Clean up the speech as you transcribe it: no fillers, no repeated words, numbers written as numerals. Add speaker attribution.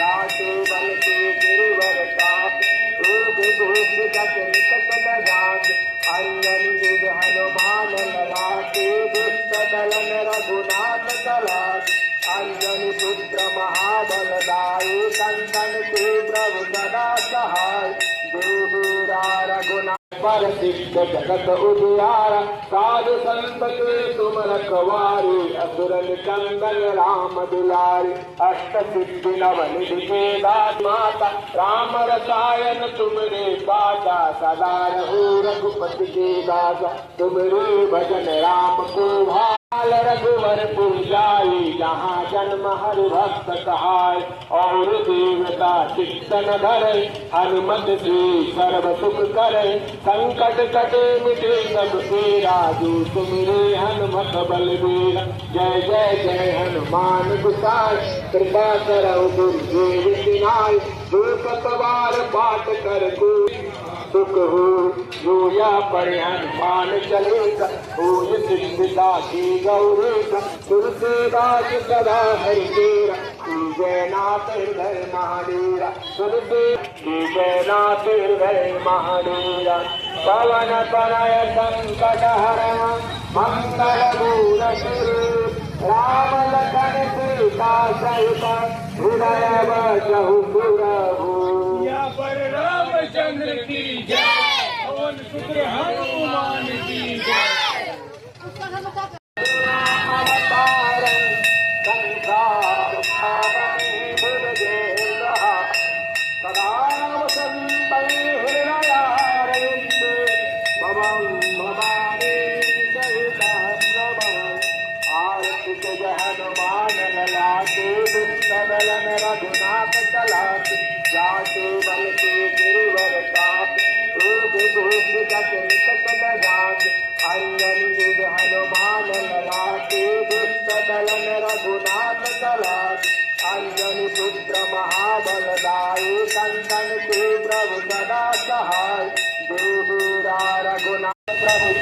Speaker 1: जाके बल के गिरवर ताप एक दूत जग निकट न जात अंजन विद हनुमान ललाटे दुष्ट दलन रघुनाथ कलाट अंजनी पुत्र महाबल दाई कंचन के प्रभु सदा सहाय देवीरा रघुनाथ पर सिद्ध जगत उजियारा साधु संत के तुम रखवारे असुर निकंदन राम दुलारे अष्ट सिद्धि नव निधि के दात माता राम रसायन तुमरे बाजा सदा रहो रघुपति के दासा तुमरे भजन राम को भाल रघुवर पुजाई जहाँ जन्म हरि भक्त कहाय और देवता चित्तन धरे हनुमत से सर्व सुख करे संकट कटे मिटे सब तेरा जो तुमरे हनुमत बलबीरा जय जय जय हनुमान गुसाई कृपा करौ गुरुदेव सिनाई जो सतवार पाठ कर को सुख हो जोया पर हनुमान चलेगा हो सिद्धिदा की गौरेगा तुलसीदास सदा हरि तेरा जयनाथ हृदय महाडेरा तुलसी जयनाथ हृदय महाडेरा पवन तनय संकट हरण मंगल मूर्ति राम लखन सीता सहित हृदय बसहु सुरभु
Speaker 2: पर रामचंद्र की जय पवन पुत्र हनुमान की जय।
Speaker 1: अवतार संसार सावनी भुजगेन्द्र सदा वसन्तं हृदयारविन्दे भवं भवानी सहितं नमः आरति जय हनुमान ललाटे दुष्टदलन रघुनाथ चलाते जाके बल के गिरवर ताप एक दूत जग निकट न जात अंजन विद हनुमान ललाटे दुष्ट दलन रघुनाथ कलाट अंजनी पुत्र महाबल दाई कंचन के प्रभु सदा सहाय देवीरा रघुनाथ प्रभु